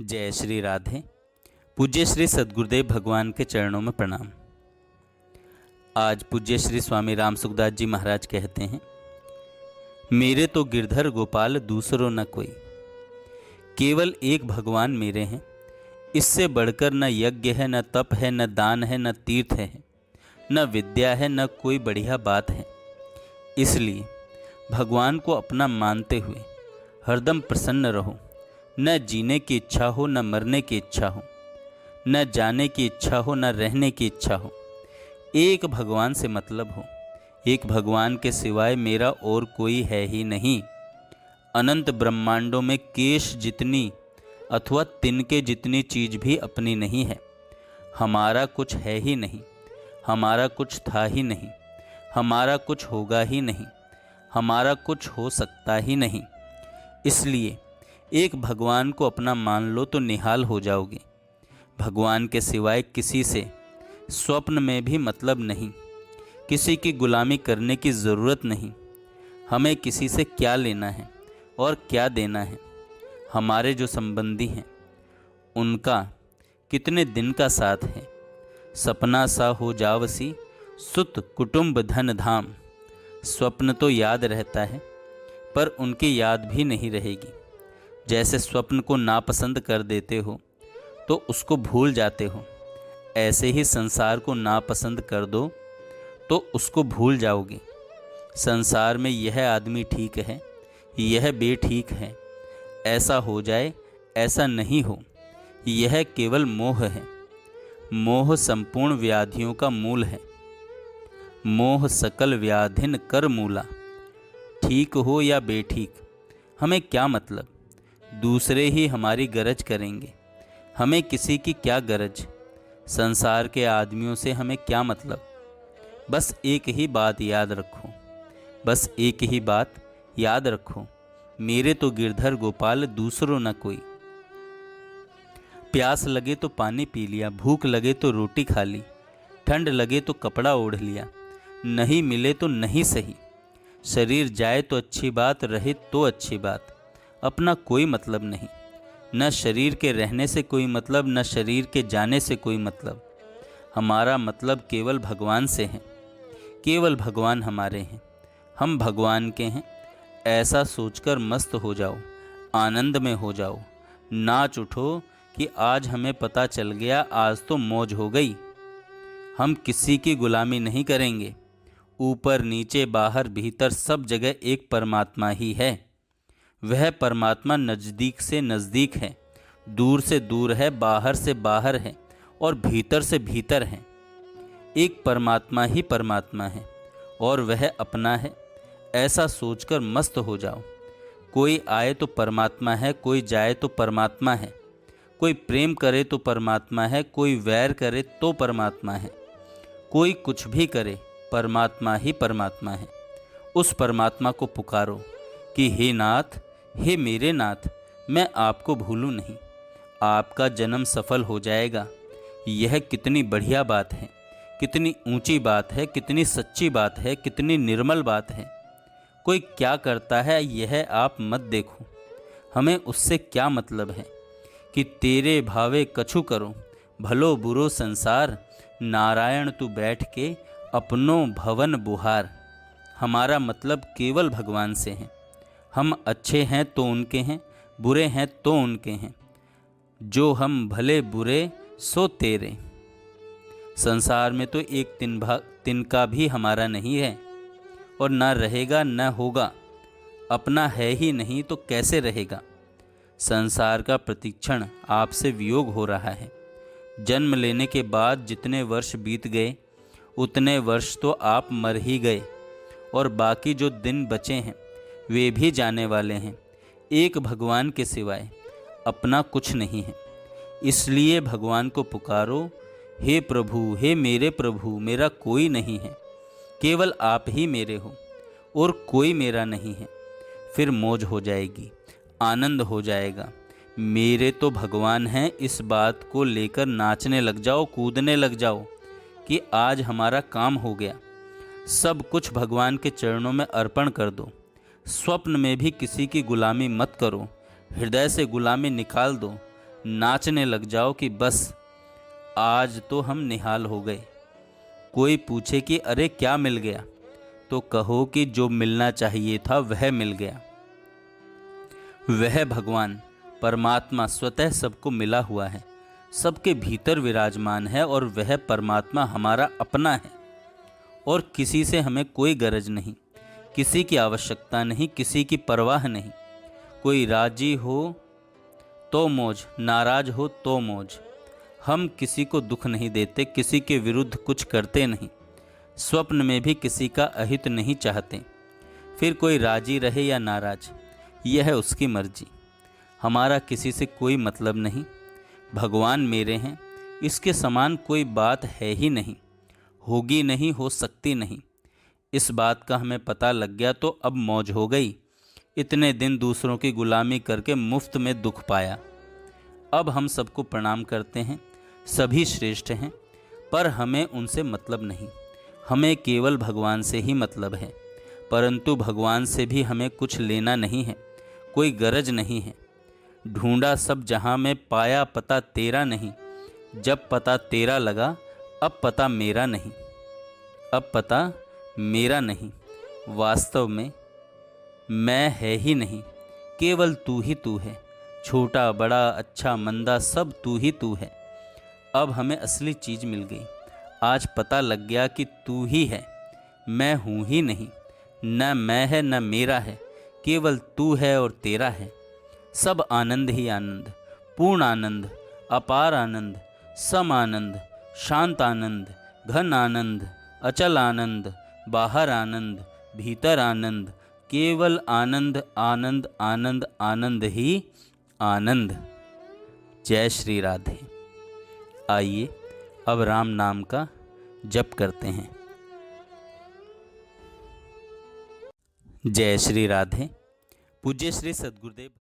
जय श्री राधे। पूज्य श्री सद्गुरुदेव भगवान के चरणों में प्रणाम। आज पूज्य श्री स्वामी राम सुखदास जी महाराज कहते हैं, मेरे तो गिरधर गोपाल दूसरों न कोई, केवल एक भगवान मेरे हैं। इससे बढ़कर न यज्ञ है, न तप है, न दान है, न तीर्थ है, न विद्या है, न कोई बढ़िया बात है। इसलिए भगवान को अपना मानते हुए हरदम प्रसन्न रहो। न जीने की इच्छा हो, न मरने की इच्छा हो, न जाने की इच्छा हो, न रहने की इच्छा हो। एक भगवान से मतलब हो। एक भगवान के सिवाय मेरा और कोई है ही नहीं। अनंत ब्रह्मांडों में केश जितनी अथवा तिनके जितनी चीज भी अपनी नहीं है। हमारा कुछ है ही नहीं, हमारा कुछ था ही नहीं, हमारा कुछ होगा ही नहीं, हमारा कुछ हो सकता ही नहीं। इसलिए एक भगवान को अपना मान लो तो निहाल हो जाओगे। भगवान के सिवाय किसी से स्वप्न में भी मतलब नहीं, किसी की गुलामी करने की ज़रूरत नहीं। हमें किसी से क्या लेना है और क्या देना है। हमारे जो संबंधी हैं उनका कितने दिन का साथ है। सपना सा हो जावसी, सुत कुटुंब धन धाम। स्वप्न तो याद रहता है पर उनकी याद भी नहीं रहेगी। जैसे स्वप्न को नापसंद कर देते हो तो उसको भूल जाते हो, ऐसे ही संसार को नापसंद कर दो तो उसको भूल जाओगे। संसार में यह आदमी ठीक है, यह बेठीक है, ऐसा हो जाए, ऐसा नहीं हो, यह केवल मोह है। मोह संपूर्ण व्याधियों का मूल है। मोह सकल व्याधिन कर मूला। ठीक हो या बेठीक, हमें क्या मतलब। दूसरे ही हमारी गरज करेंगे, हमें किसी की क्या गरज। संसार के आदमियों से हमें क्या मतलब। बस एक ही बात याद रखो, बस एक ही बात याद रखो, मेरे तो गिरधर गोपाल दूसरों न कोई। प्यास लगे तो पानी पी लिया, भूख लगे तो रोटी खा ली, ठंड लगे तो कपड़ा ओढ़ लिया, नहीं मिले तो नहीं सही। शरीर जाए तो अच्छी बात, रहे तो अच्छी बात। अपना कोई मतलब नहीं, न शरीर के रहने से कोई मतलब, न शरीर के जाने से कोई मतलब। हमारा मतलब केवल भगवान से है। केवल भगवान हमारे हैं, हम भगवान के हैं। ऐसा सोचकर मस्त हो जाओ, आनंद में हो जाओ, नाच उठो कि आज हमें पता चल गया, आज तो मौज हो गई। हम किसी की गुलामी नहीं करेंगे। ऊपर नीचे बाहर भीतर सब जगह एक परमात्मा ही है। वह परमात्मा नज़दीक से नज़दीक है, दूर से दूर है, बाहर से बाहर है और भीतर से भीतर है। एक परमात्मा ही परमात्मा है और वह अपना है। ऐसा सोचकर मस्त हो जाओ। कोई आए तो परमात्मा है, कोई जाए तो परमात्मा है। कोई प्रेम करे तो परमात्मा है, कोई वैर करे तो परमात्मा है। कोई कुछ भी करे, परमात्मा ही परमात्मा है। उस परमात्मा को पुकारो कि हे नाथ, हे मेरे नाथ, मैं आपको भूलूं नहीं। आपका जन्म सफल हो जाएगा। यह कितनी बढ़िया बात है, कितनी ऊंची बात है, कितनी सच्ची बात है, कितनी निर्मल बात है। कोई क्या करता है यह आप मत देखो, हमें उससे क्या मतलब है। कि तेरे भावे कछु करो, भलो बुरो संसार, नारायण तू बैठ के अपनो भवन बुहार। हमारा मतलब केवल भगवान से है। हम अच्छे हैं तो उनके हैं, बुरे हैं तो उनके हैं। जो हम भले बुरे सो तेरे। संसार में तो एक तिनका भी हमारा नहीं है और न रहेगा न होगा। अपना है ही नहीं तो कैसे रहेगा। संसार का प्रतिक्षण आपसे वियोग हो रहा है। जन्म लेने के बाद जितने वर्ष बीत गए उतने वर्ष तो आप मर ही गए और बाकी जो दिन बचे हैं वे भी जाने वाले हैं। एक भगवान के सिवाय अपना कुछ नहीं है। इसलिए भगवान को पुकारो, हे प्रभु, हे मेरे प्रभु, मेरा कोई नहीं है, केवल आप ही मेरे हो और कोई मेरा नहीं है। फिर मौज हो जाएगी, आनंद हो जाएगा। मेरे तो भगवान हैं, इस बात को लेकर नाचने लग जाओ, कूदने लग जाओ कि आज हमारा काम हो गया। सब कुछ भगवान के चरणों में अर्पण कर दो। स्वप्न में भी किसी की गुलामी मत करो, हृदय से गुलामी निकाल दो। नाचने लग जाओ कि बस आज तो हम निहाल हो गए। कोई पूछे कि अरे क्या मिल गया, तो कहो कि जो मिलना चाहिए था वह मिल गया। वह भगवान परमात्मा स्वतः सबको मिला हुआ है, सबके भीतर विराजमान है, और वह परमात्मा हमारा अपना है। और किसी से हमें कोई गरज नहीं, किसी की आवश्यकता नहीं, किसी की परवाह नहीं। कोई राजी हो तो मौज, नाराज हो तो मौज। हम किसी को दुख नहीं देते, किसी के विरुद्ध कुछ करते नहीं, स्वप्न में भी किसी का अहित नहीं चाहते। फिर कोई राजी रहे या नाराज, यह है उसकी मर्जी। हमारा किसी से कोई मतलब नहीं। भगवान मेरे हैं, इसके समान कोई बात है ही नहीं, होगी नहीं, हो सकती नहीं। इस बात का हमें पता लग गया तो अब मौज हो गई। इतने दिन दूसरों की गुलामी करके मुफ्त में दुख पाया। अब हम सबको प्रणाम करते हैं, सभी श्रेष्ठ हैं, पर हमें उनसे मतलब नहीं। हमें केवल भगवान से ही मतलब है। परंतु भगवान से भी हमें कुछ लेना नहीं है, कोई गरज नहीं है। ढूंढा सब जहां में, पाया पता तेरा नहीं। जब पता तेरा लगा, अब पता मेरा नहीं। अब पता मेरा नहीं, वास्तव में मैं है ही नहीं, केवल तू ही तू है। छोटा बड़ा अच्छा मंदा सब तू ही तू है। अब हमें असली चीज़ मिल गई। आज पता लग गया कि तू ही है, मैं हूँ ही नहीं। न मैं है न मेरा है, केवल तू है और तेरा है। सब आनंद ही आनंद, पूर्ण आनंद, अपार आनंद, सम आनंद, शांत आनंद, घन आनंद, अचल आनंद, बाहर आनंद, भीतर आनंद, केवल आनंद आनंद आनंद आनंद ही आनंद। जय श्री राधे। आइए अब राम नाम का जप करते हैं। जय श्री राधे। पूज्य श्री सद्गुरुदेव